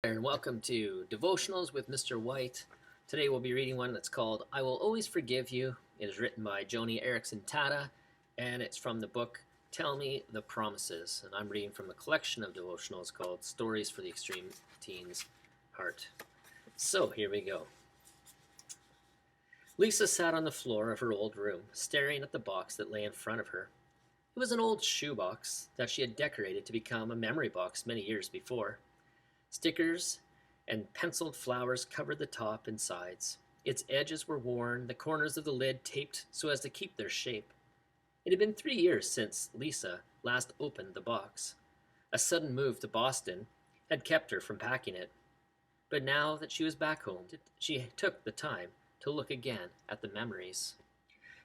And welcome to Devotionals with Mr. White. Today we'll be reading one that's called I Will Always Forgive You. It is written by Joni Eareckson Tada, and it's from the book Tell Me the Promises. And I'm reading from the collection of devotionals called Stories for the Extreme Teen's Heart. So here we go. Lisa sat on the floor of her old room, staring at the box that lay in front of her. It was an old shoebox that she had decorated to become a memory box many years before. Stickers and penciled flowers covered the top and sides. Its edges were worn, the corners of the lid taped so as to keep their shape. It had been 3 years since Lisa last opened the box. A sudden move to Boston had kept her from packing it. But now that she was back home, she took the time to look again at the memories.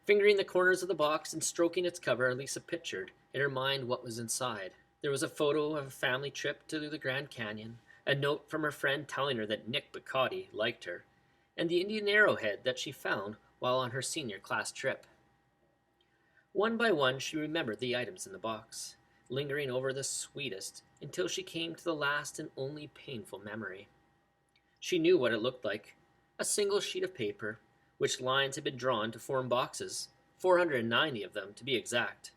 Fingering the corners of the box and stroking its cover, Lisa pictured in her mind what was inside. There was a photo of a family trip to the Grand Canyon, a note from her friend telling her that Nick Bacotti liked her, and the Indian arrowhead that she found while on her senior class trip. One by one, she remembered the items in the box, lingering over the sweetest until she came to the last and only painful memory. She knew what it looked like, a single sheet of paper, which lines had been drawn to form boxes, 490 of them to be exact,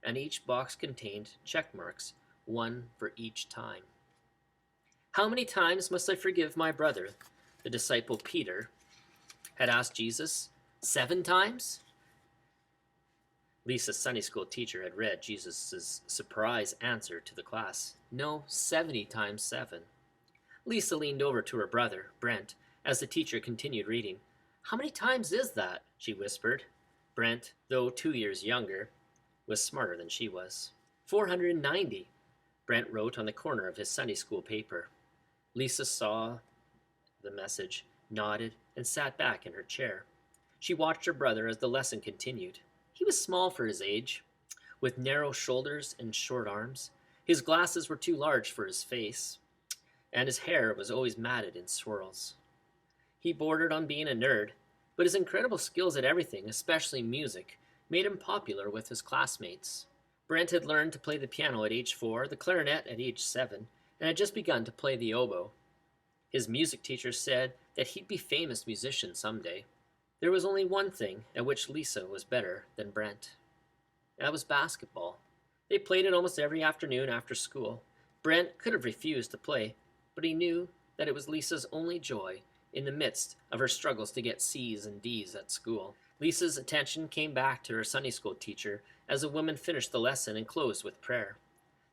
and each box contained check marks, one for each time. How many times must I forgive my brother? The disciple Peter had asked Jesus. 7 times? Lisa's Sunday school teacher had read Jesus' surprise answer to the class. No, 70 times 7. Lisa leaned over to her brother, Brent, as the teacher continued reading. How many times is that? She whispered. Brent, though 2 years younger, was smarter than she was. 490, Brent wrote on the corner of his Sunday school paper. Lisa saw the message, nodded, and sat back in her chair. She watched her brother as the lesson continued. He was small for his age, with narrow shoulders and short arms. His glasses were too large for his face, and his hair was always matted in swirls. He bordered on being a nerd, but his incredible skills at everything, especially music, made him popular with his classmates. Brent had learned to play the piano at age 4, the clarinet at age 7, and had just begun to play the oboe. His music teacher said that he'd be a famous musician someday. There was only one thing at which Lisa was better than Brent. That was basketball. They played it almost every afternoon after school. Brent could have refused to play, but he knew that it was Lisa's only joy in the midst of her struggles to get C's and D's at school. Lisa's attention came back to her Sunday school teacher as the woman finished the lesson and closed with prayer.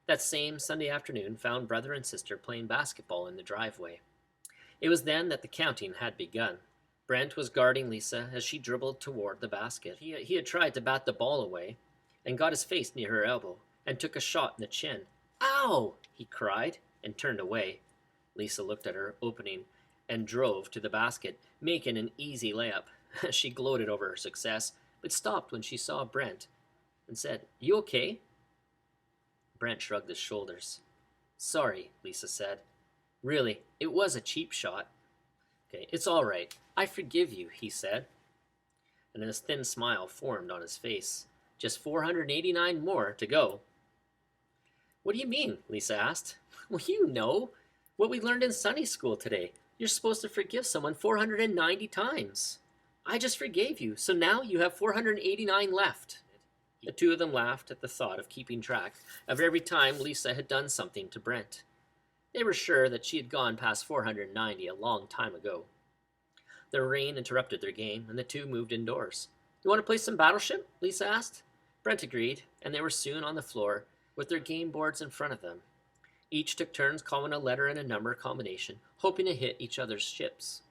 That same Sunday afternoon found brother and sister playing basketball in the driveway. It was then that the counting had begun. Brent was guarding Lisa as she dribbled toward the basket. He had tried to bat the ball away and got his face near her elbow and took a shot in the chin. Ow! He cried and turned away. Lisa looked at her opening and drove to the basket, making an easy layup. She gloated over her success, but stopped when she saw Brent and said, You okay? Brent shrugged his shoulders. Sorry, Lisa said. Really, it was a cheap shot. Okay, it's all right. I forgive you, he said. And a thin smile formed on his face. Just 489 more to go. What do you mean? Lisa asked. Well, you know what we learned in Sunday school today. You're supposed to forgive someone 490 times. I just forgave you, so now you have 489 left. The two of them laughed at the thought of keeping track of every time Lisa had done something to Brent. They were sure that she had gone past 490 a long time ago. The rain interrupted their game, and the two moved indoors. You want to play some Battleship? Lisa asked. Brent agreed, and they were soon on the floor with their game boards in front of them. Each took turns calling a letter and a number combination, hoping to hit each other's ships.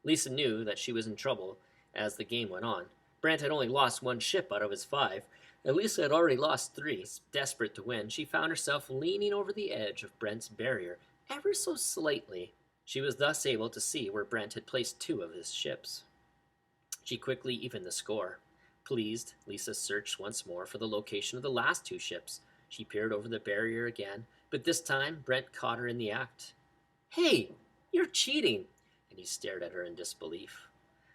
Lisa knew that she was in trouble as the game went on. Brent had only lost 1 ship out of his 5, and Lisa had already lost 3. Desperate to win, she found herself leaning over the edge of Brent's barrier, ever so slightly. She was thus able to see where Brent had placed 2 of his ships. She quickly evened the score. Pleased, Lisa searched once more for the location of the last 2 ships. She peered over the barrier again, but this time Brent caught her in the act. Hey, you're cheating! And he stared at her in disbelief.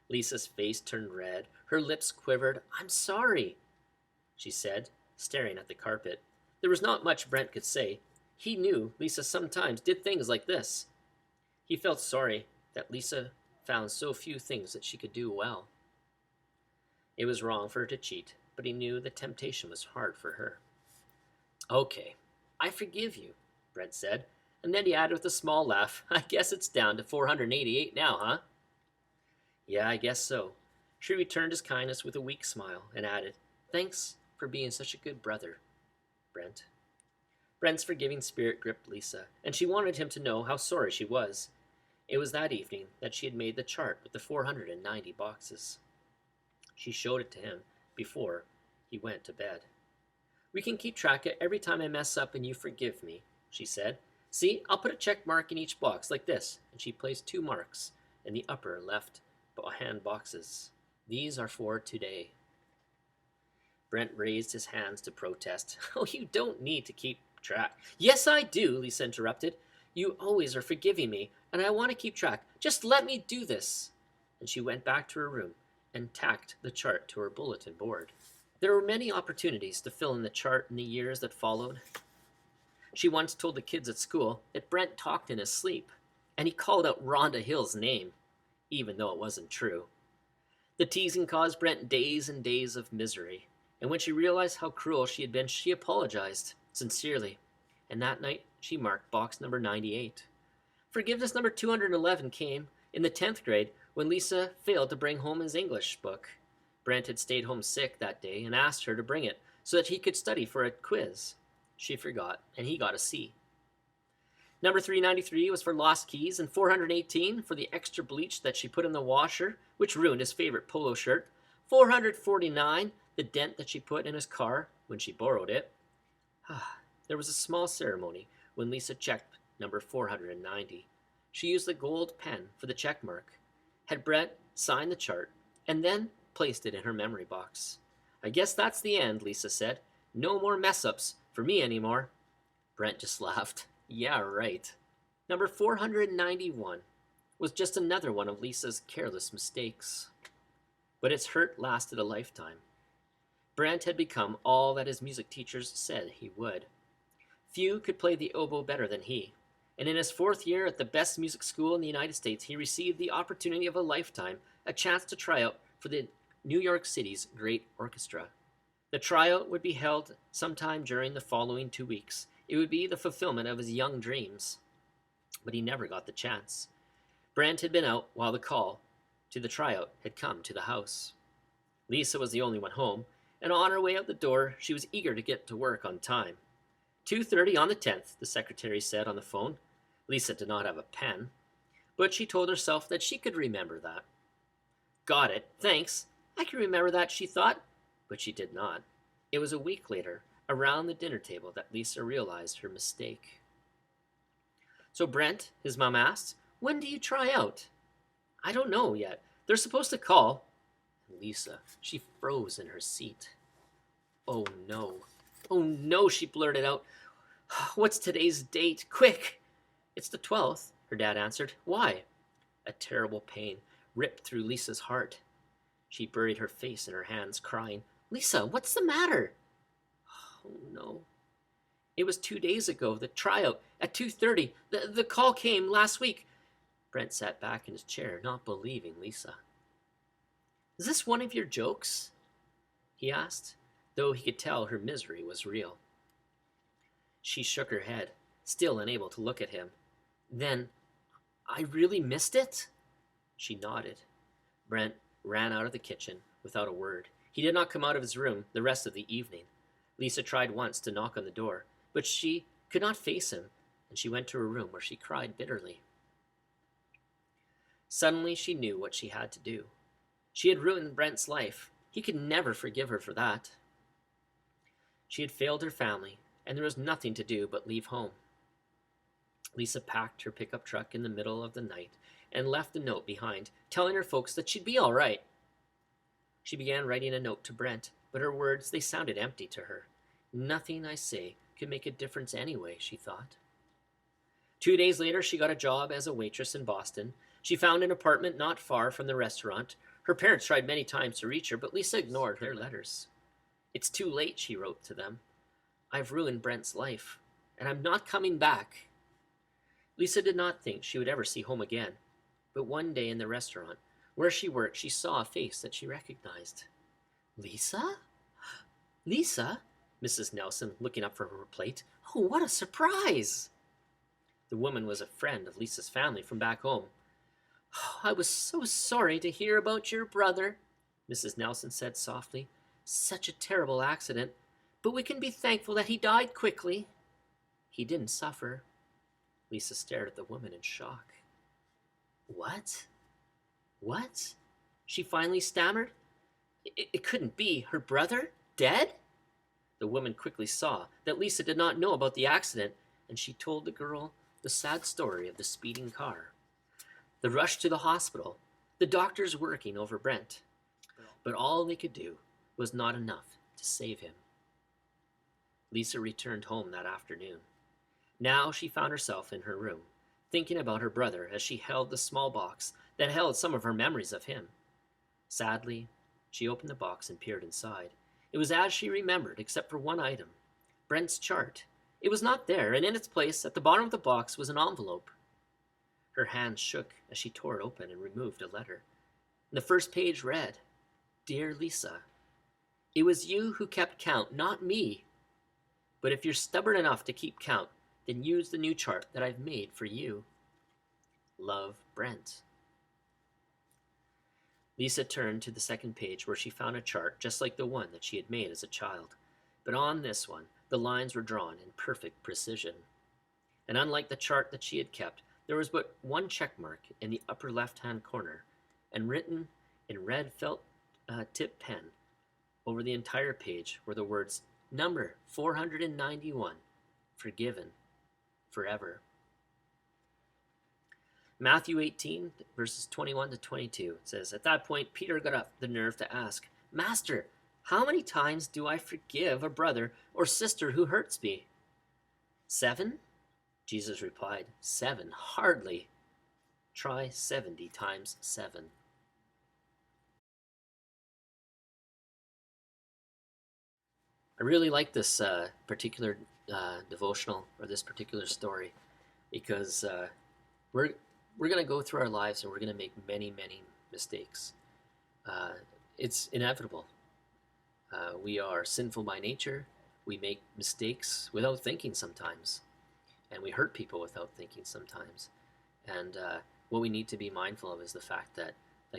Lisa's face turned red. Her lips quivered. I'm sorry, she said, staring at the carpet. There was not much Brent could say. He knew Lisa sometimes did things like this. He felt sorry that Lisa found so few things that she could do well. It was wrong for her to cheat, but he knew the temptation was hard for her. Okay, I forgive you, Brent said, and then he added with a small laugh, I guess it's down to 488 now, huh? Yeah, I guess so. She returned his kindness with a weak smile and added, Thanks for being such a good brother, Brent. Brent's forgiving spirit gripped Lisa, and she wanted him to know how sorry she was. It was that evening that she had made the chart with the 490 boxes. She showed it to him before he went to bed. We can keep track of every time I mess up and you forgive me, she said. See, I'll put a check mark in each box like this, and she placed 2 marks in the upper left hand boxes. These are for today. Brent raised his hands to protest. Oh, you don't need to keep track. Yes, I do, Lisa interrupted. You always are forgiving me, and I want to keep track. Just let me do this. And she went back to her room and tacked the chart to her bulletin board. There were many opportunities to fill in the chart in the years that followed. She once told the kids at school that Brent talked in his sleep, and he called out Rhonda Hill's name, even though it wasn't true. The teasing caused Brent days and days of misery, and when she realized how cruel she had been, she apologized, sincerely, and that night she marked box number 98. Forgiveness number 211 came in the 10th grade when Lisa failed to bring home his English book. Brent had stayed home sick that day and asked her to bring it so that he could study for a quiz. She forgot, and he got a C. Number 393 was for lost keys, and 418 for the extra bleach that she put in the washer, which ruined his favorite polo shirt. 449, the dent that she put in his car when she borrowed it. There was a small ceremony when Lisa checked number 490. She used the gold pen for the check mark, had Brent sign the chart, and then placed it in her memory box. I guess that's the end, Lisa said. No more mess-ups for me anymore. Brent just laughed. Yeah, right. Number 491 was just another one of Lisa's careless mistakes. But its hurt lasted a lifetime. Brent had become all that his music teachers said he would. Few could play the oboe better than he, and in his 4th year at the best music school in the United States, he received the opportunity of a lifetime, a chance to try out for the New York City's great orchestra. The tryout would be held sometime during the following 2 weeks. It would be the fulfillment of his young dreams. But he never got the chance. Brent had been out while the call to the tryout had come to the house. Lisa was the only one home, and on her way out the door, she was eager to get to work on time. 2:30 on the 10th, the secretary said on the phone. Lisa did not have a pen, but she told herself that she could remember that. Got it, thanks. I can remember that, she thought, but she did not. It was a week later, around the dinner table, that Lisa realized her mistake. So Brent, his mom asked, when do you try out? I don't know yet. They're supposed to call. Lisa, she froze in her seat. Oh no, she blurted out. What's today's date? Quick! It's the 12th, her dad answered. Why? A terrible pain ripped through Lisa's heart. She buried her face in her hands, crying, Lisa, what's the matter? Oh no. It was 2 days ago, the tryout at 2:30. The call came last week. Brent sat back in his chair, not believing Lisa. Is this one of your jokes? He asked, though he could tell her misery was real. She shook her head, still unable to look at him. Then, I really missed it? She nodded. Brent ran out of the kitchen without a word. He did not come out of his room the rest of the evening. Lisa tried once to knock on the door, but she could not face him, and she went to her room where she cried bitterly. Suddenly she knew what she had to do. She had ruined Brent's life. He could never forgive her for that. She had failed her family, and there was nothing to do but leave home. Lisa packed her pickup truck in the middle of the night and left a note behind, telling her folks that she'd be all right. She began writing a note to Brent, but her words, they sounded empty to her. Nothing I say could make a difference anyway, she thought. 2 days later, she got a job as a waitress in Boston. She found an apartment not far from the restaurant. Her parents tried many times to reach her, but Lisa ignored her letters. It's too late, she wrote to them. I've ruined Brent's life. and I'm not coming back. Lisa did not think she would ever see home again, but one day in the restaurant where she worked, she saw a face that she recognized. Lisa? Lisa? Mrs. Nelson, looking up from her plate. Oh, what a surprise! The woman was a friend of Lisa's family from back home. Oh, I was so sorry to hear about your brother, Mrs. Nelson said softly. Such a terrible accident, but we can be thankful that he died quickly. He didn't suffer. Lisa stared at the woman in shock. What? What? She finally stammered. It couldn't be. Her brother? Dead? The woman quickly saw that Lisa did not know about the accident, and she told the girl the sad story of the speeding car. The rush to the hospital, the doctors working over Brent. But all they could do was not enough to save him. Lisa returned home that afternoon. Now she found herself in her room, thinking about her brother as she held the small box that held some of her memories of him. Sadly, she opened the box and peered inside. It was as she remembered, except for one item, Brent's chart. It was not there, and in its place, at the bottom of the box, was an envelope. Her hands shook as she tore it open and removed a letter. The first page read, Dear Lisa, it was you who kept count, not me. But if you're stubborn enough to keep count, then use the new chart that I've made for you. Love, Brent. Lisa turned to the second page where she found a chart just like the one that she had made as a child. But on this one, the lines were drawn in perfect precision. And unlike the chart that she had kept, there was but one check mark in the upper left-hand corner, and written in red felt tip pen over the entire page were the words, Number 491, Forgiven, Forever. Matthew 18, verses 21 to 22, it says, At that point, Peter got up the nerve to ask, Master, how many times do I forgive a brother or sister who hurts me? 7? Jesus replied, 7, hardly. Try 70 times 7. I really like this particular devotional, or this particular story, because we're going to go through our lives and we're going to make many, many mistakes. It's inevitable. We are sinful by nature. We make mistakes without thinking sometimes. And we hurt people without thinking sometimes. And what we need to be mindful of is the fact that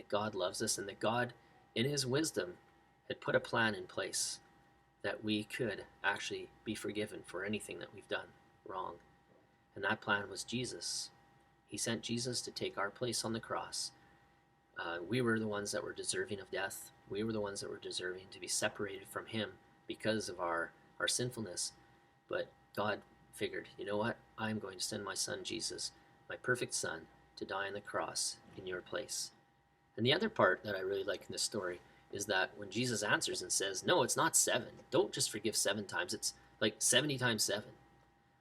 God loves us, and that God, in his wisdom, had put a plan in place that we could actually be forgiven for anything that we've done wrong. And that plan was Jesus. He sent Jesus to take our place on the cross. We were the ones that were deserving of death. We were the ones that were deserving to be separated from him because of our sinfulness. But God figured, you know what? I'm going to send my son Jesus, my perfect son, to die on the cross in your place. And the other part that I really like in this story is that when Jesus answers and says, no, it's not 7. Don't just forgive 7 times. It's like 70 times 7.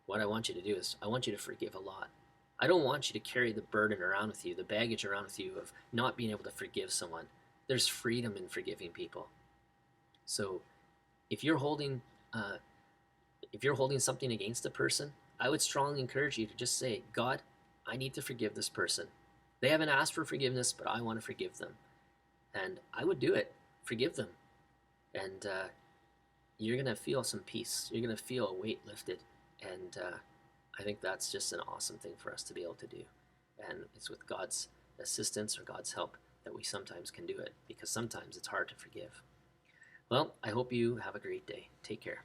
What I want you to do is I want you to forgive a lot. I don't want you to carry the burden around with you, the baggage around with you of not being able to forgive someone. There's freedom in forgiving people. So if you're holding something against a person, I would strongly encourage you to just say, God, I need to forgive this person. They haven't asked for forgiveness, but I want to forgive them. And I would do it. Forgive them. And you're going to feel some peace. You're going to feel a weight lifted. And I think that's just an awesome thing for us to be able to do. And it's with God's assistance or God's help that we sometimes can do it, because sometimes it's hard to forgive. Well, I hope you have a great day. Take care.